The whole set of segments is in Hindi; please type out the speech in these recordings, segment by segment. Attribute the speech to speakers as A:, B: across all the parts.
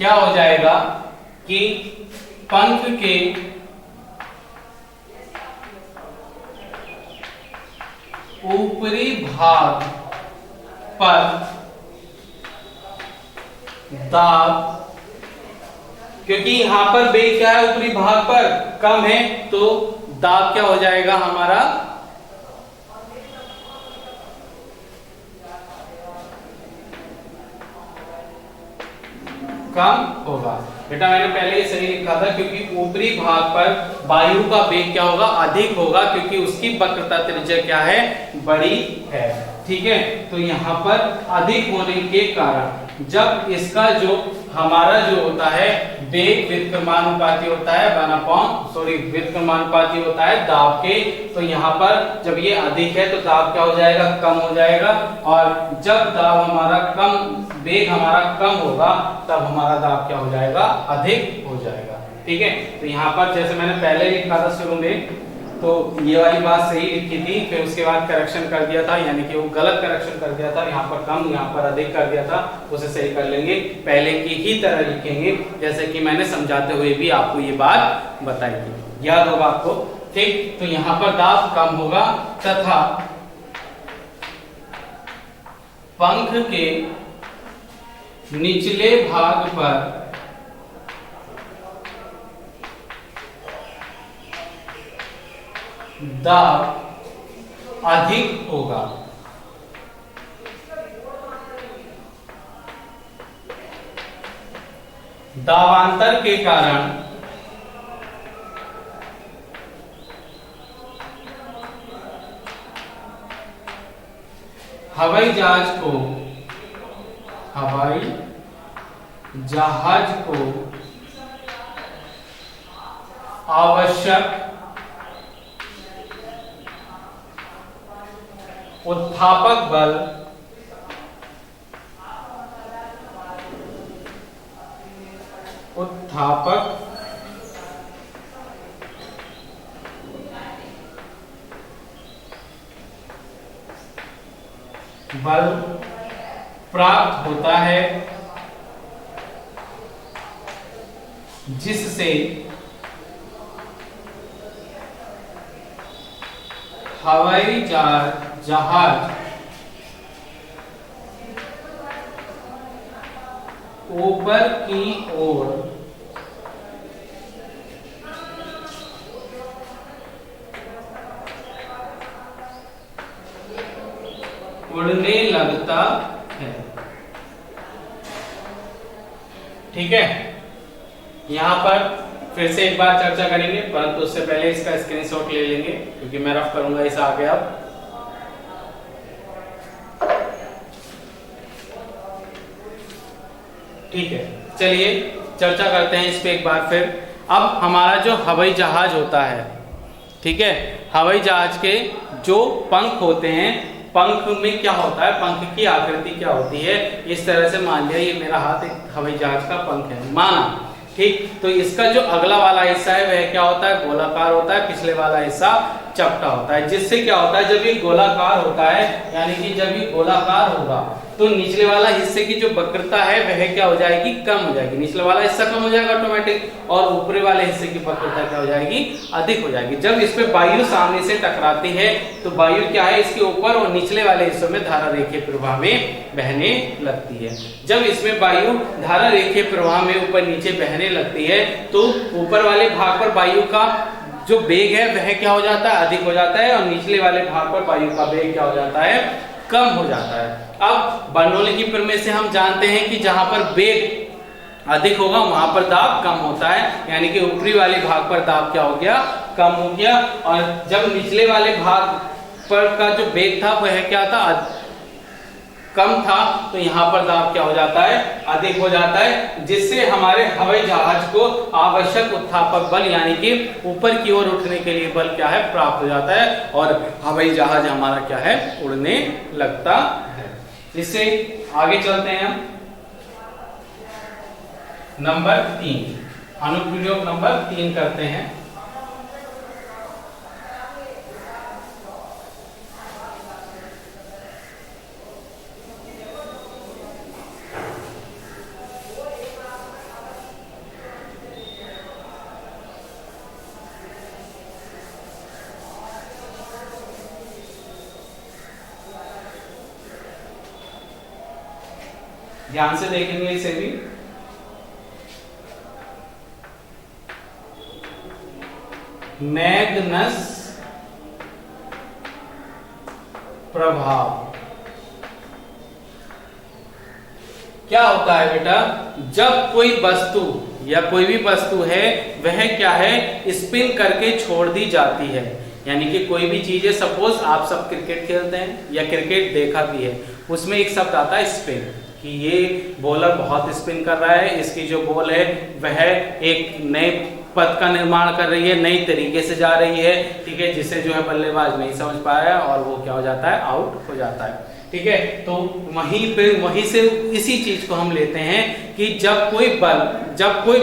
A: क्या हो जाएगा कि पंख के ऊपरी भाग पर दाब, क्योंकि यहां पर वेग क्या है, ऊपरी भाग पर कम है, तो दाब क्या हो जाएगा हमारा कम होगा। बेटा मैंने पहले ही सही लिखा था, क्योंकि ऊपरी भाग पर वायु का वेग क्या होगा, अधिक होगा, क्योंकि उसकी वक्रता त्रिज्या क्या है, बड़ी है। ठीक है, तो यहाँ पर अधिक होने के कारण जब इसका जो हमारा जो होता है वेग व्युत्क्रमानुपाती होता है, व्युत्क्रमानुपाती होता है दाब के, तो यहाँ पर जब ये अधिक है तो दाब क्या हो जाएगा, कम हो जाएगा, और जब दाब हमारा कम, वेग हमारा कम होगा, तब हमारा दाब क्या हो जाएगा, अधिक हो जाएगा। ठीक है, तो यहाँ पर जैसे मैंने पहले लिखा था शुरू में, तो ये वाली बात सही लिखी थी, फिर उसके बाद करेक्शन कर दिया था, यानी कि वो गलत करेक्शन कर दिया था, यहाँ पर कम यहाँ पर अधिक कर दिया था, उसे सही कर लेंगे, पहले की ही तरह लिखेंगे जैसे कि मैंने समझाते हुए भी आपको ये बात बताई थी, याद होगा आपको। ठीक, तो यहाँ पर दाब कम होगा तथा पंख के निचले भाग पर दाब अधिक होगा। दाबांतर के कारण हवाई जहाज को आवश्यक उत्थापक बल प्राप्त होता है, जिससे हवाई जहाज ऊपर की ओर उड़ने लगता है। ठीक है, यहां पर फिर से एक बार चर्चा करेंगे, परंतु उससे पहले इसका स्क्रीनशॉट ले लेंगे, क्योंकि मैं रफ करूंगा इसे आगे। अब ठीक है, चलिए चर्चा करते हैं इस पे एक बार फिर। अब हमारा जो हवाई जहाज होता है, ठीक है, हवाई जहाज के जो पंख होते हैं, पंख में क्या होता है, पंख की आकृति क्या होती है, इस तरह से मान लिया ये मेरा हाथ एक हवाई जहाज का पंख है, माना। ठीक, तो इसका जो अगला वाला हिस्सा है वह क्या होता है, गोलाकार होता है, पिछले वाला हिस्सा चपटा होता है, जिससे क्या होता है, जब ये गोलाकार होता है, यानी कि जब ये गोलाकार होगा तो निचले वाला हिस्से की जो वक्रता है वह क्या हो जाएगी, कम हो जाएगी, निचले वाला हिस्सा कम हो जाएगा ऑटोमेटिक, और ऊपरी वाले हिस्से की वक्रता क्या हो जाएगी, अधिक हो जाएगी। जब इस पे वायु सामने से टकराती है तो वायु क्या है, इसके ऊपर और निचले वाले हिस्सों में धारा रेखीय प्रवाह में बहने लगती है। जब इसमें वायु धारा रेखीय प्रवाह में ऊपर नीचे बहने लगती है तो ऊपर वाले भाग पर वायु का जो वेग है वह क्या हो जाता है, अधिक हो जाता है, और निचले वाले भाग पर वायु का वेग क्या हो जाता है, कम हो जाता है। अब बर्नौली की प्रमेय से हम जानते हैं कि जहां पर वेग अधिक होगा वहां पर दाब कम होता है, यानी कि ऊपरी वाले भाग पर दाब क्या हो गया, कम हो गया, और जब निचले वाले भाग पर का जो वेग था वह क्या था, कम था, तो यहाँ पर दाब क्या हो जाता है, अधिक हो जाता है, जिससे हमारे हवाई जहाज को आवश्यक उत्थापक बल यानी कि ऊपर की ओर उठने के लिए बल क्या है, प्राप्त हो जाता है, और हवाई जहाज हमारा क्या है, उड़ने लगता है। इससे आगे चलते हैं हम नंबर 3, अनुप्रयोग नंबर 3 करते हैं। ध्यान से देखेंगे इसे भी। मैग्नस प्रभाव क्या होता है बेटा, जब कोई वस्तु या कोई भी वस्तु है वह क्या है, स्पिन करके छोड़ दी जाती है। यानी कि कोई भी चीज है, सपोज आप सब क्रिकेट खेलते हैं या क्रिकेट देखा भी है, उसमें एक शब्द आता है स्पिन, कि ये बॉलर बहुत स्पिन कर रहा है, इसकी जो बॉल है वह एक नए पथ का निर्माण कर रही है, नई तरीके से जा रही है, ठीक है, जिसे जो है बल्लेबाज नहीं समझ पाया और वो क्या हो जाता है, आउट हो जाता है। ठीक है, तो वहीं से इसी चीज को हम लेते हैं कि जब कोई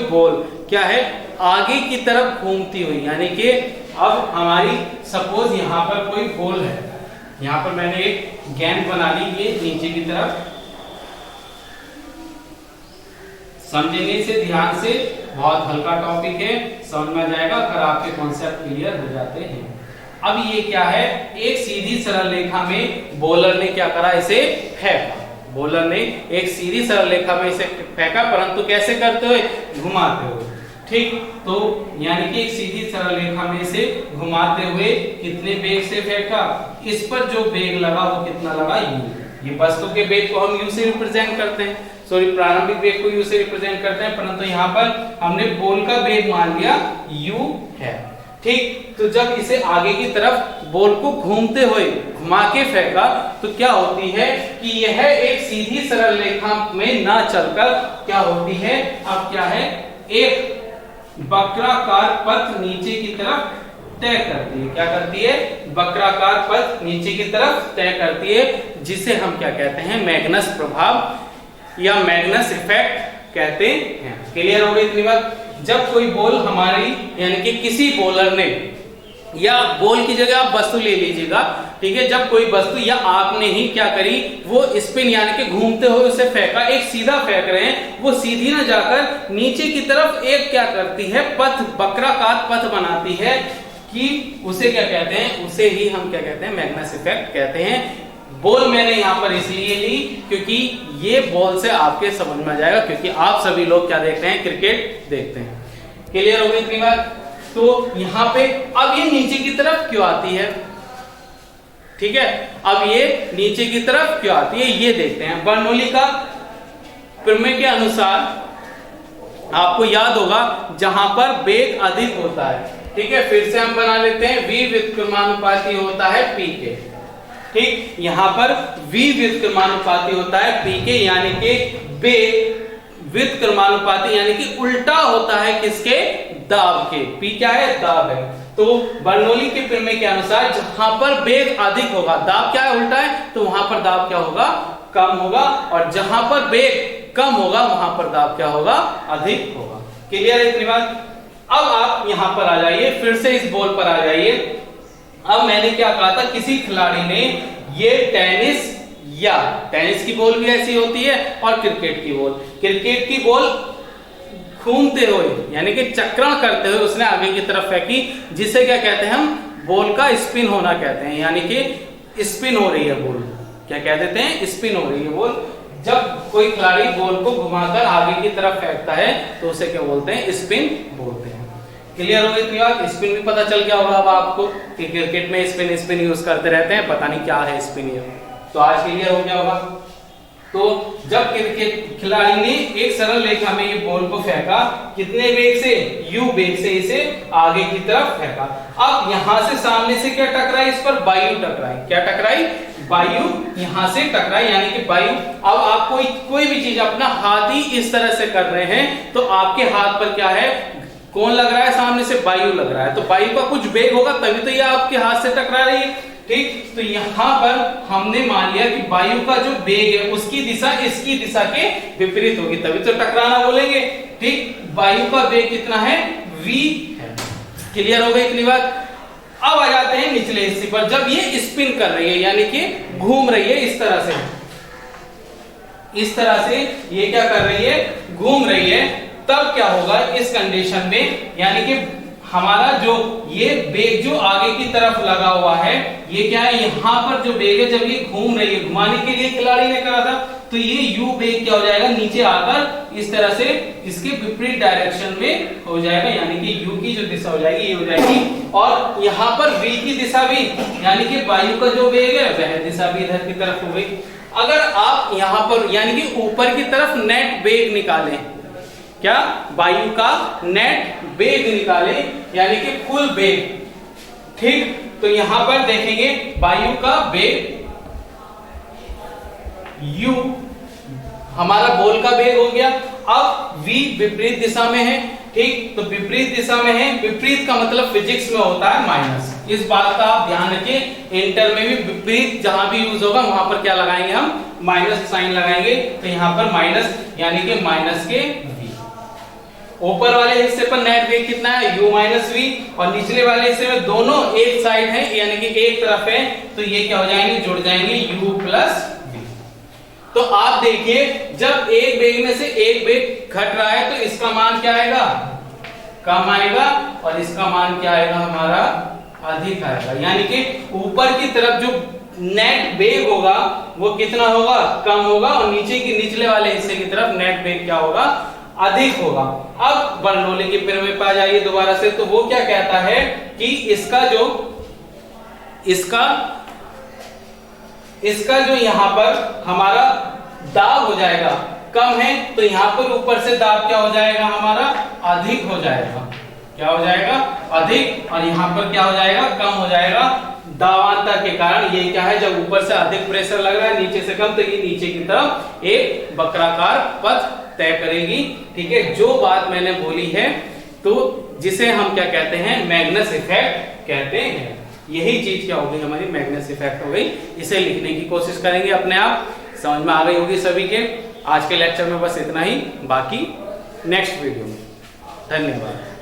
A: बॉल क्या है आगे की तरफ घूमती हुई, यानी कि अब हमारी सपोज यहाँ पर कोई बॉल है, यहाँ पर मैंने एक गेंद बना ली, ये नीचे की तरफ, समझेंगे इसे ध्यान से, बहुत हल्का टॉपिक है, समझ में आ जाएगा अगर आपके कॉन्सेप्ट क्लियर हो जाते हैं। अब ये क्या है, एक सीधी सरल रेखा में बॉलर ने क्या करा, इसे फेंका, बॉलर ने एक सीधी सरल रेखा में इसे फेंका, परंतु कैसे करते हुए, घुमाते हुए। ठीक, तो यानी कि एक सीधी सरल रेखा में इसे घुमाते हुए कितने वेग से फेंका, इस पर जो वेग लगा वो कितना लगा, u। ये वस्तु के वेग को हम u से रिप्रेजेंट करते हैं, सॉरी प्रारंभिक वेग को u से रिप्रेजेंट करते हैं, परंतु यहाँ पर हमने बॉल का वेग मान लिया u है। ठीक, तो जब इसे आगे की तरफ बॉल को घूमते हुए घुमा के फेंका तो क्या होती है कि यह एक सीधी सरल रेखा में ना चलकर क्या होती है, अब क्या है, एक वक्राकार पथ नीचे की तरफ तय करती है। क्या करती है, वक्राकार पथ नीचे की तरफ तय करती है, जिसे हम क्या कहते हैं, मैग्नस प्रभाव या मैग्नस इफेक्ट कहते हैं। क्लियर हो गई इतनी बात। जब कोई बॉल हमारी यानी कि किसी बॉलर ने, या बॉल की जगह आप वस्तु ले लीजिएगा, ठीक है, जब कोई वस्तु या आपने ही क्या करी, वो स्पिन यानी कि घूमते हुए उसे फेंका, एक सीधा फेंक रहे हैं, वो सीधी ना जाकर नीचे की तरफ एक क्या करती है, पथ, वक्राकार पथ बनाती है, कि उसे क्या कहते हैं, उसे ही हम क्या कहते हैं, मैग्नस इफेक्ट कहते हैं। बॉल मैंने यहाँ पर इसलिए ली क्योंकि ये बॉल से आपके समझ में आ जाएगा, क्योंकि आप सभी लोग क्या देखते हैं, क्रिकेट देखते हैं। क्लियर हो गई इतनी बात। तो यहाँ पे अब ये नीचे की तरफ क्यों आती है, ठीक है, अब ये नीचे की तरफ क्यों आती है ये देखते हैं। बर्नौली का प्रमेय के अनुसार आपको याद होगा, जहां पर वेग अधिक होता है, ठीक है, फिर से हम बना लेते हैं, v व्युत्क्रमानुपाती होता है p के। ठीक, यहां पर v व्युत्क्रमानुपाती होता है p के, यानी कि वेग व्युत्क्रमानुपाती यानी कि उल्टा होता है किसके, दाब के। p क्या है, दाब है। तो बर्नौली के प्रमेय के अनुसार जहां पर वेग अधिक होगा, दाब क्या है, उल्टा है, तो वहां पर दाब क्या होगा, कम होगा, और जहां पर वेग कम होगा वहां पर दाब क्या होगा, अधिक होगा। क्लियर है इतनी बात। अब आप यहां पर आ जाइए, फिर से इस बॉल पर आ जाइए। अब मैंने क्या कहा था, किसी खिलाड़ी ने ये टेनिस की बॉल भी ऐसी होती है, और क्रिकेट की बॉल घूमते हुए यानी कि चक्रण करते हुए उसने आगे की तरफ फेंकी, जिसे क्या कहते हैं, हम बॉल का स्पिन होना कहते हैं, यानी कि स्पिन हो रही है बॉल, क्या कह देते हैं, स्पिन हो रही है बॉल। जब कोई खिलाड़ी बॉल को घुमाकर आगे की तरफ फेंकता है तो उसे क्या बोलते हैं, स्पिन बोलते हैं। क्लियर हो गई इतनी बात। स्पिन भी पता चल गया होगा अब आपको कि क्रिकेट में स्पिन यूज करते रहते हैं, पता नहीं क्या है स्पिन, ये तो आज क्लियर हो गया होगा। तो जब क्रिकेट खिलाड़ी ने एक सरल रेखा में ये बॉल को फेंका, कितने वेग से, u वेग से इसे आगे की तरफ फेंका। अब यहां से सामने से क्या टकराई, इस पर वायु टकराई, क्या टकराई, वायु यहां से टकराई, यानी कि वायु। अब आप कोई भी चीज अपना हाथ ही इस तरह से कर रहे हैं तो आपके हाथ पर क्या है, कौन लग रहा है, सामने से वायु लग रहा है, तो वायु का कुछ वेग होगा तभी तो ये आपके हाथ से टकरा रही है। ठीक, तो यहां पर हमने मान लिया कि वायु का जो वेग है उसकी दिशा इसकी दिशा के विपरीत होगी, तभी तो टकराना बोलेंगे। ठीक, वायु का वेग कितना है, v है। क्लियर हो गई इतनी बात। अब आ जाते हैं निचले हिस्से पर। जब ये स्पिन कर रही है यानी कि घूम रही है इस तरह से ये क्या कर रही है, घूम रही है, तब क्या होगा इस कंडीशन में, यानी कि हमारा जो ये वेग जो आगे की तरफ लगा हुआ है, ये क्या है, यहां पर जो वेग है, जब ये घूम रही है, घुमाने के लिए खिलाड़ी ने करा था, तो ये u वेग क्या हो जाएगा, नीचे आकर इस तरह से इसके विपरीत डायरेक्शन में हो जाएगा, यानी कि u की जो दिशा हो जाएगी ये हो जाएगी। और यहाँ पर v की दिशा भी, यानी कि वायु का जो वेग है वह दिशा भी इधर की तरफ हो गई। अगर आप यहाँ पर यानी कि ऊपर की तरफ नेट वेग निकालें, क्या वायु का नेट वेग निकालें, यानी कि कुल वेग, ठीक, तो यहां पर देखेंगे वायु का वेग u हमारा बॉल का वेग हो गया। अब v विपरीत दिशा में है, ठीक, तो विपरीत दिशा में है, विपरीत का मतलब फिजिक्स में होता है माइनस। इस बात का आप ध्यान रखिए, इंटर में भी विपरीत जहां भी यूज होगा वहां पर क्या लगाएंगे, हम माइनस साइन लगाएंगे। तो यहां पर माइनस, यानी कि माइनस के v। ऊपर वाले हिस्से पर नेट वेग कितना है, u माइनस वी, और निचले वाले हिस्से में दोनों एक साइड है, यानी कि एक तरफ है, तो ये क्या हो जाएंगे, जुड़ जाएंगे u प्लस v। तो आप देखिए, जब एक वेग में से एक वेग घट रहा है तो इसका मान क्या आएगा, कम आएगा, और इसका मान क्या आएगा, हमारा अधिक आएगा। यानी कि ऊपर की तरफ जो नेट वेग होगा वो कितना होगा, कम होगा, और नीचे की निचले वाले हिस्से की तरफ नेट वेग क्या होगा, अधिक होगा। अब बर्नौली की पिरामिड पर आ जाइए दोबारा से, तो वो क्या कहता है कि इसका जो यहां पर हमारा दाब हो जाएगा कम है, तो यहां पर ऊपर से दाब क्या हो जाएगा, हमारा अधिक हो जाएगा। क्या हो जाएगा, अधिक, और यहां पर क्या हो जाएगा, कम हो जाएगा। दाबांतर के कारण ये क्या है, जब ऊपर से अधिक प्रेशर लग रहा है, नीचे से कम, तो ये नीचे की तरफ एक वक्राकार पथ तय करेगी। ठीक है, जो बात मैंने बोली है, तो जिसे हम क्या कहते हैं, मैग्नस इफेक्ट कहते हैं। यही चीज क्या हो गई, हमारी मैग्नस इफेक्ट हो गई। इसे लिखने की कोशिश करेंगे, अपने आप समझ में आ गई होगी सभी के। आज के लेक्चर में बस इतना ही, बाकी नेक्स्ट वीडियो में। धन्यवाद।